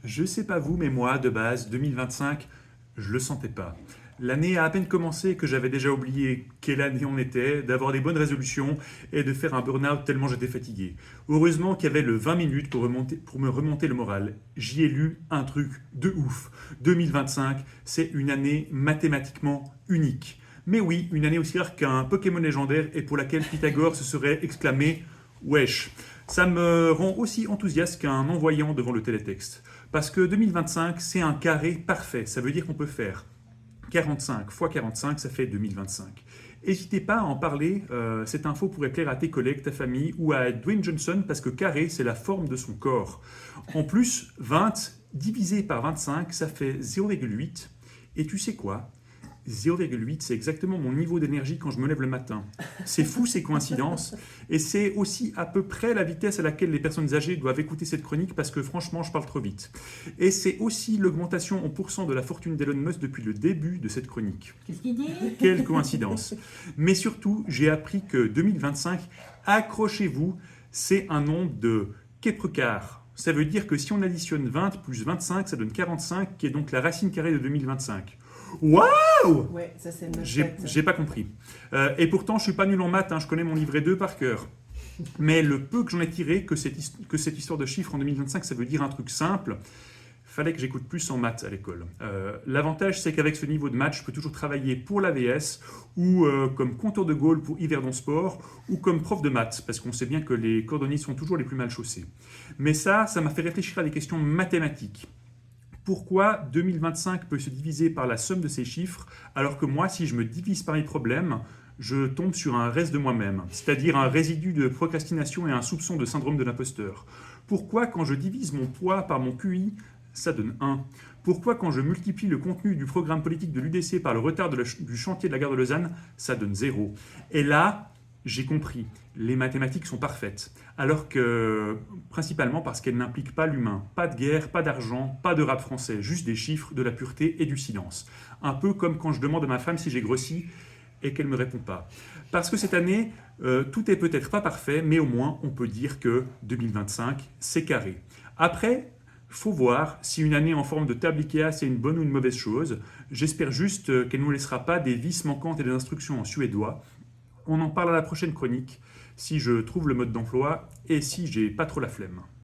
Je sais pas vous, mais moi, de base, 2025, je le sentais pas. L'année a à peine commencé que j'avais déjà oublié quelle année on était, d'avoir des bonnes résolutions et de faire un burn-out tellement j'étais fatigué. Heureusement qu'il y avait le 20 minutes pour me remonter le moral. J'y ai lu un truc de ouf. 2025, c'est une année mathématiquement unique. Mais oui, une année aussi rare qu'un Pokémon légendaire et pour laquelle Pythagore se serait exclamé Wesh. Ça me rend aussi enthousiaste qu'un non-voyant devant le télétexte. Parce que 2025, c'est un carré parfait. Ça veut dire qu'on peut faire 45 fois 45, ça fait 2025. N'hésitez pas à en parler, cette info pourrait plaire à tes collègues, ta famille ou à Dwayne Johnson parce que carré, c'est la forme de son corps. En plus, 20 divisé par 25, ça fait 0,8. Et tu sais quoi? 0,8, c'est exactement mon niveau d'énergie quand je me lève le matin. C'est fou ces coïncidences. Et c'est aussi à peu près la vitesse à laquelle les personnes âgées doivent écouter cette chronique parce que franchement, je parle trop vite. Et c'est aussi l'augmentation en pourcent de la fortune d'Elon Musk depuis le début de cette chronique. Qu'est-ce qu'il dit? Quelle coïncidence. Mais surtout, j'ai appris que 2025, accrochez-vous, c'est un nombre de Kepler-Car. Ça veut dire que si on additionne 20 plus 25, ça donne 45, qui est donc la racine carrée de 2025. Waouh! Ouais, ça c'est notre J'ai pas compris. Et pourtant, je suis pas nul en maths, hein, je connais mon livret 2 par cœur. Mais le peu que j'en ai tiré, que cette histoire de chiffres en 2025, ça veut dire un truc simple, fallait que j'écoute plus en maths à l'école. L'avantage, c'est qu'avec ce niveau de maths, je peux toujours travailler pour l'AVS ou comme compteur de Gaulle pour Yverdon Sport ou comme prof de maths, parce qu'on sait bien que les cordonniers sont toujours les plus mal chaussés. Mais ça m'a fait réfléchir à des questions mathématiques. Pourquoi 2025 peut se diviser par la somme de ces chiffres, alors que moi, si je me divise par mes problèmes, je tombe sur un reste de moi-même, c'est-à-dire un résidu de procrastination et un soupçon de syndrome de l'imposteur. Pourquoi quand je divise mon poids par mon QI, ça donne 1? Pourquoi quand je multiplie le contenu du programme politique de l'UDC par le retard du chantier de la gare de Lausanne, ça donne 0? Et là, j'ai compris, les mathématiques sont parfaites, alors que principalement parce qu'elles n'impliquent pas l'humain. Pas de guerre, pas d'argent, pas de rap français, juste des chiffres, de la pureté et du silence. Un peu comme quand je demande à ma femme si j'ai grossi et qu'elle ne me répond pas. Parce que cette année, tout est peut-être pas parfait, mais au moins on peut dire que 2025, c'est carré. Après, faut voir si une année en forme de table Ikea, c'est une bonne ou une mauvaise chose. J'espère juste qu'elle ne nous laissera pas des vis manquantes et des instructions en suédois. On en parle à la prochaine chronique, si je trouve le mode d'emploi et si j'ai pas trop la flemme.